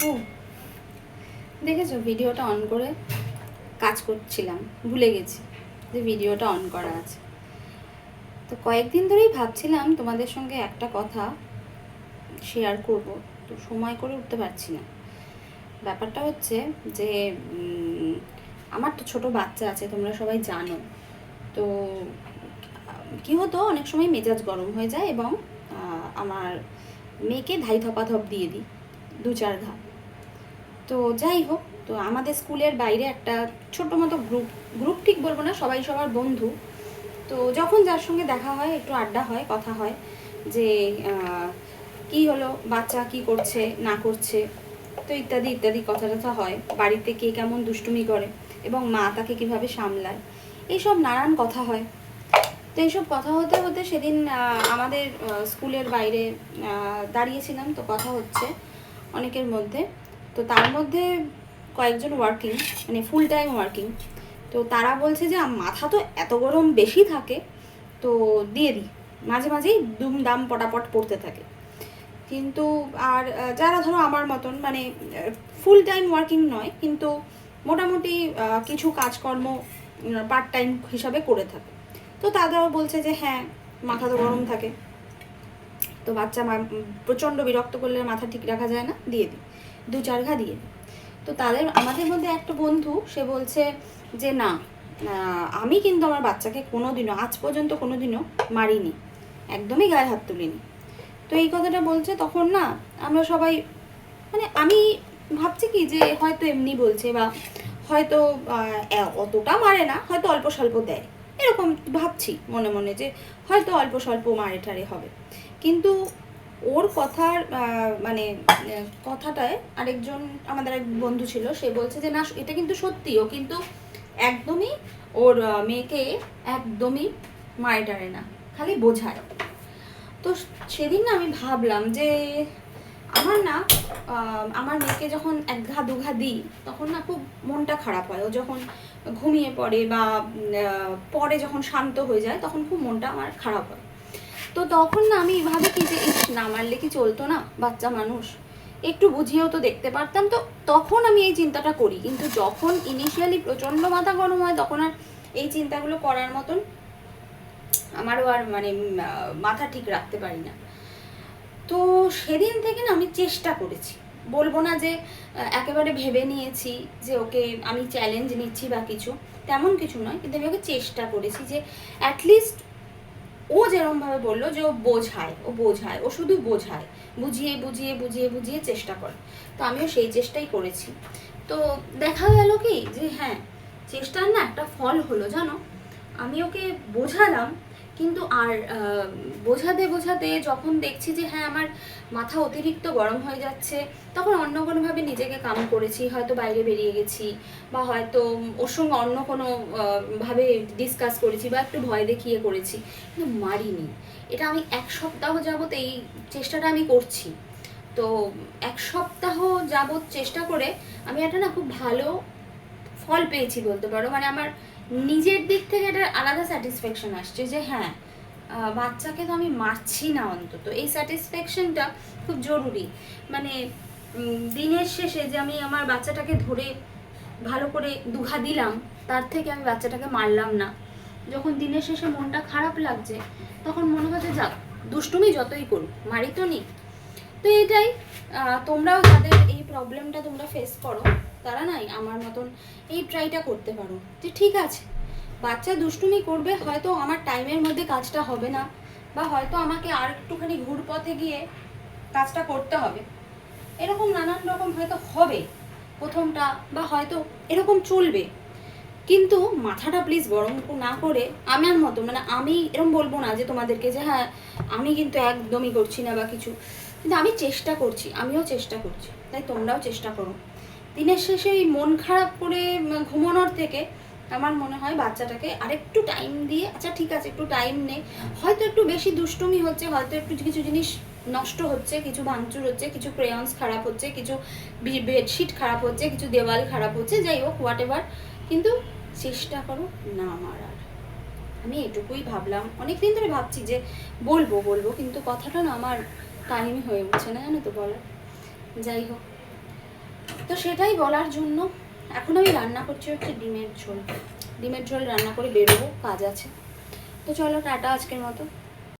ও দেখেছো, ভিডিওটা অন করে কাজ করছিলাম, ভুলে গেছি যে ভিডিওটা অন করা আছে। তো কয়েকদিন ধরেই ভাবছিলাম তোমাদের সঙ্গে একটা কথা শেয়ার করব, তো সময় করে উঠতে পারছি না। ব্যাপারটা হচ্ছে যে আমার তো ছোট বাচ্চা আছে, তোমরা সবাই জানো। তো কি হতো, অনেক সময় মেজাজ গরম হয়ে যায় এবং আমার মেয়েকে ধাই ধপাধপ দিয়ে দিই 2-4 ঘা। তো যাই হোক, তো আমাদের স্কুলের বাইরে একটা ছোট মতো গ্রুপ ঠিক বলবো না, সবাই সবার বন্ধু। তো যখন যার সঙ্গে দেখা হয় একটু আড্ডা হয়, কথা হয় যে কি হলো, বাচ্চা কি করছে না করছে, তো ইত্যাদি ইত্যাদি কথা টথা হয়। বাড়িতে কে কেমন দুষ্টুমি করে এবং মা তাকে কিভাবে সামলায়, এইসব নানান কথা হয়। তো এইসব কথা হতে হতে সেদিন আমাদের স্কুলের বাইরে দাঁড়িয়েছিলাম, তো কথা হচ্ছে অনেকের মধ্যে। তো তার মধ্যে কয়েকজন ওয়ার্কিং, মানে ফুল টাইম ওয়ার্কিং। তো তারা বলছে যে মাথা তো এত গরম বেশি থাকে, তো দিয়ে দিই, মাঝে মাঝেই দুমদাম পটাপট পড়তে থাকে। কিন্তু আর যারা ধরো আমার মতন, মানে ফুল টাইম ওয়ার্কিং নয় কিন্তু মোটামুটি কিছু কাজকর্ম পার্ট টাইম হিসাবে করে থাকে, তো তারাও বলছে যে হ্যাঁ, মাথা তো গরম থাকে, তো বাচ্চা প্রচণ্ড বিরক্ত করলে মাথা ঠিক রাখা যায় না, দিয়ে দিই, 2-4 ঘা দিয়ে দিই। তো আমাদের মধ্যে একটা বন্ধু, সে বলছে যে না, আমি কিন্তু আমার বাচ্চাকে কোনোদিনও আজ পর্যন্ত কোনোদিনও মারিনি, একদমই গায়ে হাত তুলিনি। তো এই কথাটা বলছে, তখন না আমরা সবাই, মানে আমি ভাবছি কি যে হয়তো এমনি বলছে, বা হয়তো অতটা মারে না, হয়তো অল্প স্বল্প দেয়, এরকম ভাবছি মনে মনে যে হয়তো অল্প স্বল্প মারে ঠারে হবে। কিন্তু ওর কথার মানে কথাটায় আরেকজন আমাদের এক বন্ধু ছিল, সে বলছে যে না, এটা কিন্তু সত্যি, ও কিন্তু একদমই ওর মেয়েকে একদমই মারে টারে না, খালি বোঝায়। তো সেদিন না আমি ভাবলাম যে আমার না আমার মেয়েকে যখন 1-2 ঘা দিই, তখন না খুব মনটা খারাপ হয়। ও যখন ঘুমিয়ে পড়ে বা পরে যখন শান্ত হয়ে যায়, তখন খুব মনটা আমার খারাপ হয়। তো তখন না আমি ভাবি কি যে না মারলে কি চলতো না, বাচ্চা মানুষ, একটু বুঝিয়েও তো দেখতে পারতাম। তো তখন আমি এই চিন্তাটা করি, কিন্তু যখন ইনিশিয়ালি প্রচণ্ড মাথা গরম হয়, তখন আর এই চিন্তাগুলো করার মতন আমারও আর মানে মাথা ঠিক রাখতে পারি না। তো সেদিন থেকে না আমি চেষ্টা করেছি, বলবো না যে একেবারে ভেবে নিয়েছি যে ওকে আমি চ্যালেঞ্জ নিচ্ছি বা কিছু, তেমন কিছু নয়, কিন্তু আমি ওকে চেষ্টা করেছি যে অ্যাটলিস্ট ও যেরকমভাবে বললো যে ও বোঝায়, ও শুধু বোঝায়, বুঝিয়ে বুঝিয়ে বুঝিয়ে বুঝিয়ে চেষ্টা করে। তো আমিও সেই চেষ্টাই করেছি। তো দেখা গেল কি যে হ্যাঁ, চেষ্টার না একটা ফল হলো, জানো। আমি ওকে বোঝালাম, কিন্তু আর বোঝাতে বোঝাতে যখন দেখছি যে হ্যাঁ আমার মাথা অতিরিক্ত গরম হয়ে যাচ্ছে, তখন অন্য কোনোভাবে নিজেকে কাম করেছি, হয়তো বাইরে বেরিয়ে গেছি, বা হয়তো ওর সঙ্গে অন্য কোনো ভাবে ডিসকাস করেছি, বা একটু ভয় দেখিয়ে করেছি, কিন্তু মারিনি। এটা আমি 1 সপ্তাহ যাবত এই চেষ্টাটা আমি করছি। তো 1 সপ্তাহ যাবত চেষ্টা করে আমি একটা না খুব ভালো ফল পেয়েছি বলতে পারো। মানে আমার নিজের দিক থেকে একটা আলাদা স্যাটিসফ্যাকশন আসছে যে হ্যাঁ, বাচ্চাকে তো আমি মারছি না, অন্তত এই স্যাটিসফ্যাকশনটা খুব জরুরি। মানে দিনের শেষে যে আমি আমার বাচ্চাটাকে ধরে ভালো করে 2 ঘা দিলাম, তার থেকে আমি বাচ্চাটাকে মারলাম না, যখন দিনের শেষে মনটা খারাপ লাগছে, তখন মনে হচ্ছে যাক, দুষ্টুমি যতই করুক, মারি তো নি। তো এটাই, তোমরাও যাদের এই প্রবলেমটা তোমরা ফেস করো, তারা নাই আমার মতন এই ট্রাইটা করতে পারো যে ঠিক আছে, বাচ্চা দুষ্টুমি করবে, হয়তো আমার টাইমের মধ্যে কাজটা হবে না, বা হয়তো আমাকে আর একটুখানি ঘুরপথে গিয়ে কাজটা করতে হবে, এরকম নানান রকম হয়তো হবে প্রথমটা, বা হয়তো এরকম চলবে। কিন্তু মাথাটা প্লিজ গরম না করে আমার মতো, মানে আমি এরকম বলবো না যে তোমাদেরকে যে হ্যাঁ আমি কিন্তু একদমই করছি না বা কিছু, কিন্তু আমি চেষ্টা করছি, আমিও চেষ্টা করছি, তাই তোমরাও চেষ্টা করো। দিনের শেষে এই মন খারাপ করে ঘুমানোর থেকে আমার মনে হয় বাচ্চাটাকে আরেকটু টাইম দিয়ে, আচ্ছা ঠিক আছে একটু টাইম নে, হয়তো একটু বেশি দুষ্টুমি হচ্ছে, হয়তো একটু কিছু জিনিস নষ্ট হচ্ছে, কিছু ভাঙচুর হচ্ছে, কিছু ক্রেয়ন্স খারাপ হচ্ছে, কিছু বেডশিট খারাপ হচ্ছে, কিছু দেওয়াল খারাপ হচ্ছে, যাই হোক হোয়াট এভার, কিন্তু চেষ্টা করো না মারার। আমি এটুকুই ভাবলাম, অনেকদিন ধরে ভাবছি যে বলবো বলবো, কিন্তু কথাটা না আমার টাইমই হয়ে উঠছে না, জানো তো বলার। যাই হোক, তো সেটাই বলার জন্য এখন আমি রান্না করছি হচ্ছে ডিমের ঝোল রান্না করে বেরোবো, কাজ আছে। তো চলো টাটা আজকের মতো।